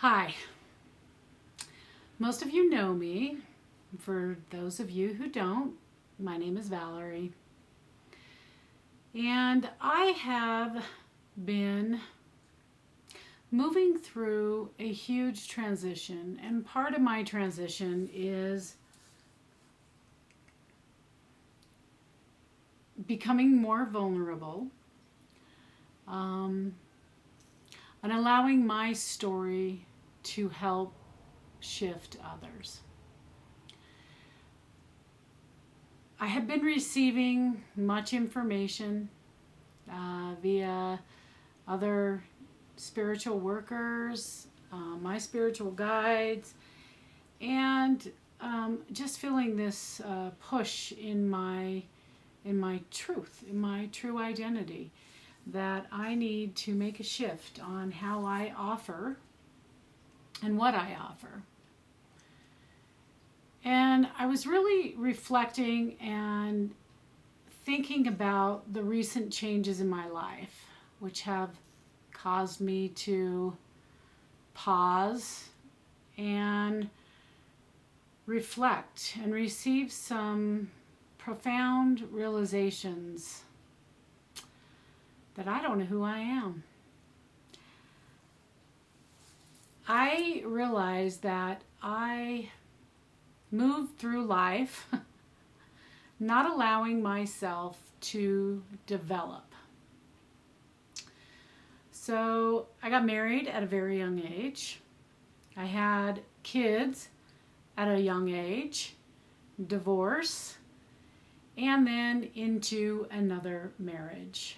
Hi. Most of you know me. For those of you who don't, my name is Valerie. And I have been moving through a huge transition. And part of my transition is becoming more vulnerable and allowing my story to help shift others. I have been receiving much information via other spiritual workers, my spiritual guides, and just feeling this push in my truth, in my true identity, that I need to make a shift on how I offer and what I offer. And I was really reflecting and thinking about the recent changes in my life, which have caused me to pause and reflect and receive some profound realizations that I don't know who I am. I realized that I moved through life not allowing myself to develop. So I got married at a very young age. I had kids at a young age, divorce, and then into another marriage.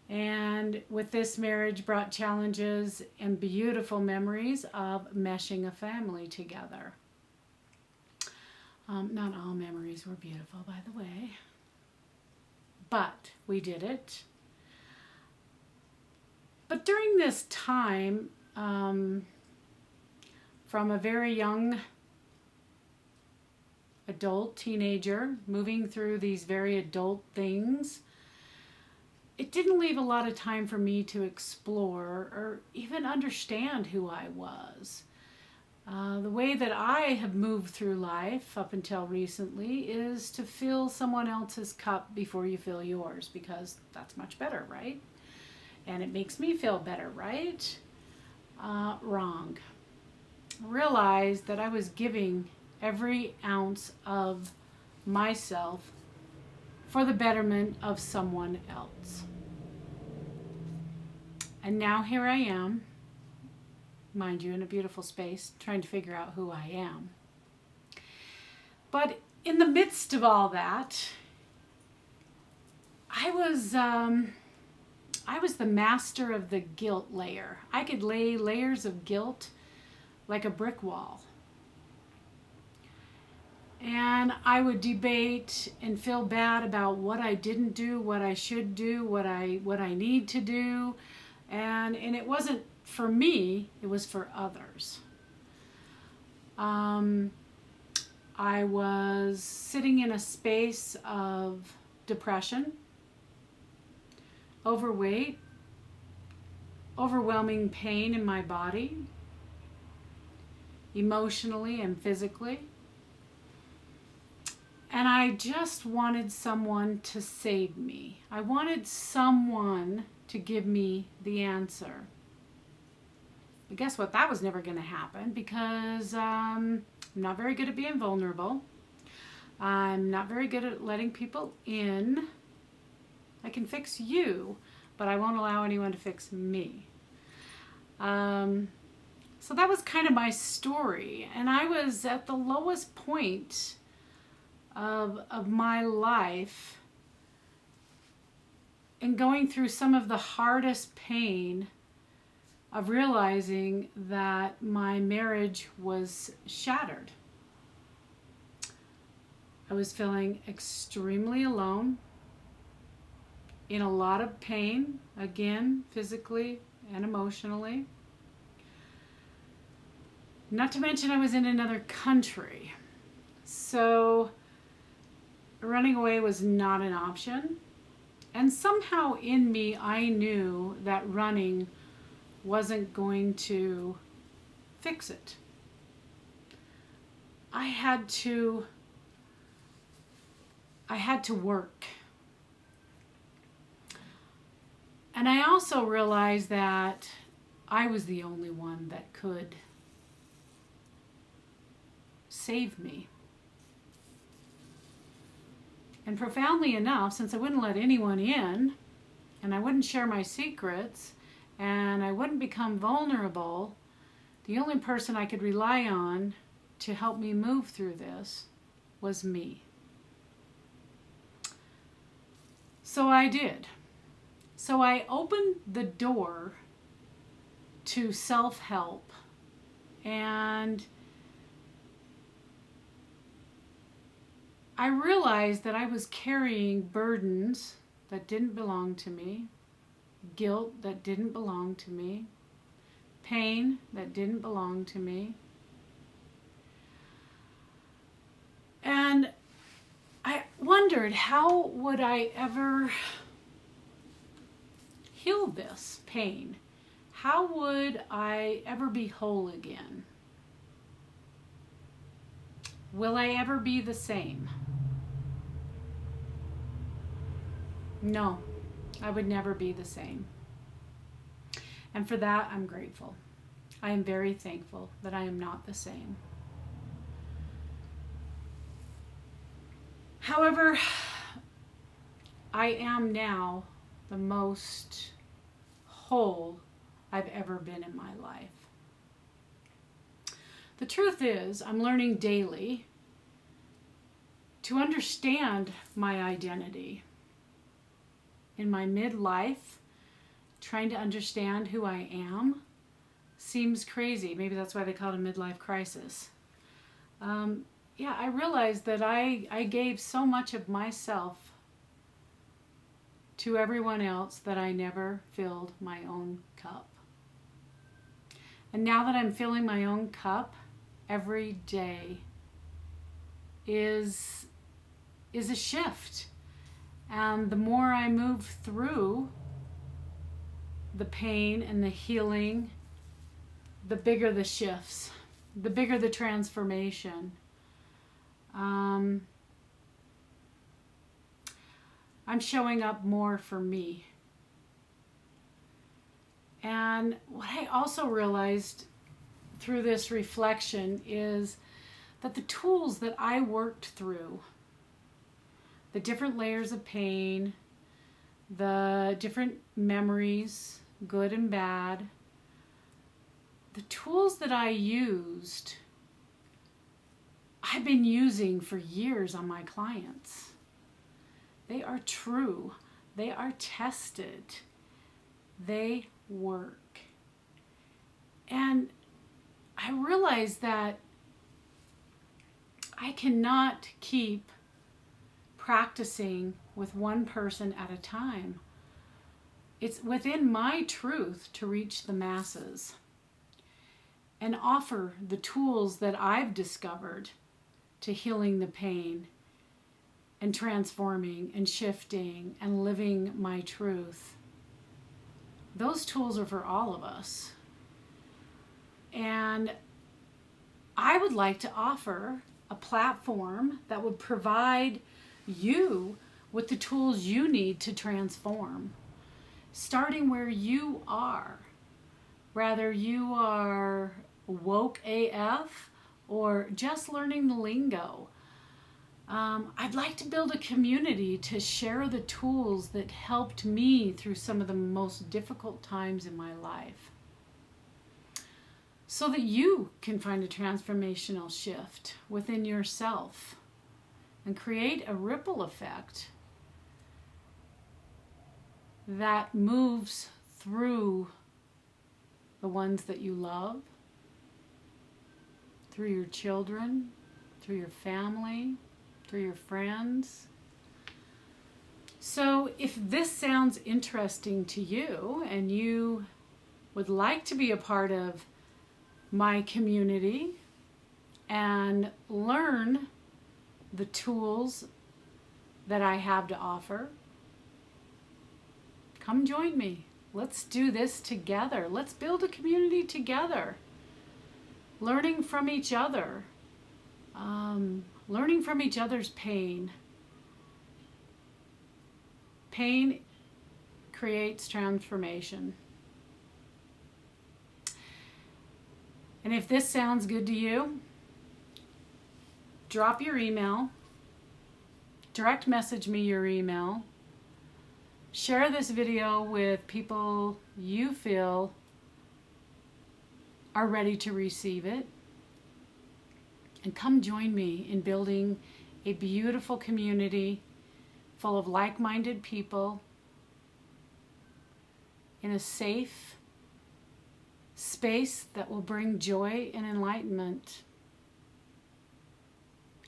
And with this marriage brought challenges and beautiful memories of meshing a family together. Not all memories were beautiful, by the way, but we did it. But during this time, from a very young adult teenager moving through these very adult things, it didn't leave a lot of time for me to explore or even understand who I was. The way that I have moved through life up until recently is to fill someone else's cup before you fill yours, because that's much better, right? And it makes me feel better, right? Wrong. Realized that I was giving every ounce of myself for the betterment of someone else. And now here I am, mind you, in a beautiful space, trying to figure out who I am. But in the midst of all that, I was the master of the guilt layer. I could lay layers of guilt like a brick wall. And I would debate and feel bad about what I didn't do, what I should do, what I need to do. And it wasn't for me, it was for others. I was sitting in a space of depression, overweight, overwhelming pain in my body, emotionally and physically. And I just wanted someone to save me. I wanted someone to give me the answer. But guess what? That was never going to happen, because I'm not very good at being vulnerable. I'm not very good at letting people in. I can fix you, but I won't allow anyone to fix me. So that was kind of my story. And I was at the lowest point of my life and going through some of the hardest pain of realizing that my marriage was shattered. I was feeling extremely alone, in a lot of pain, again, physically and emotionally. Not to mention I was in another country. So running away was not an option. And somehow in me, I knew that running wasn't going to fix it. I had to work. And I also realized that I was the only one that could save me. And profoundly enough, since I wouldn't let anyone in, and I wouldn't share my secrets, and I wouldn't become vulnerable, the only person I could rely on to help me move through this was me. So I did. So I opened the door to self-help, and I realized that I was carrying burdens that didn't belong to me, guilt that didn't belong to me, pain that didn't belong to me. And I wondered, how would I ever heal this pain? How would I ever be whole again? Will I ever be the same? No, I would never be the same. And for that, I'm grateful. I am very thankful that I am not the same. However, I am now the most whole I've ever been in my life. The truth is, I'm learning daily to understand my identity. In my midlife, trying to understand who I am seems crazy. Maybe that's why they call it a midlife crisis. I realized that I gave so much of myself to everyone else that I never filled my own cup. And now that I'm filling my own cup, every day is a shift. And the more I move through the pain and the healing, the bigger the shifts, the bigger the transformation. I'm showing up more for me. And what I also realized through this reflection is that the tools that I worked through, the different layers of pain, the different memories, good and bad, the tools that I used, I've been using for years on my clients. They are true. They are tested. They work. And I realized that I cannot keep practicing with one person at a time. It's within my truth to reach the masses and offer the tools that I've discovered to healing the pain and transforming and shifting and living my truth. Those tools are for all of us. And I would like to offer a platform that would provide you with the tools you need to transform, starting where you are. Whether you are woke AF or just learning the lingo. I'd like to build a community to share the tools that helped me through some of the most difficult times in my life, so that you can find a transformational shift within yourself and create a ripple effect that moves through the ones that you love, through your children, through your family, through your friends. So if this sounds interesting to you and you would like to be a part of my community and learn the tools that I have to offer, come join me. Let's do this together. Let's build a community together. learning from each other, learning from each other's pain. Pain creates transformation. And if this sounds good to you, drop your email, direct message me your email, share this video with people you feel are ready to receive it, and come join me in building a beautiful community full of like-minded people in a safe space that will bring joy and enlightenment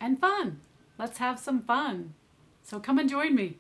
and fun. Let's have some fun. So come and join me.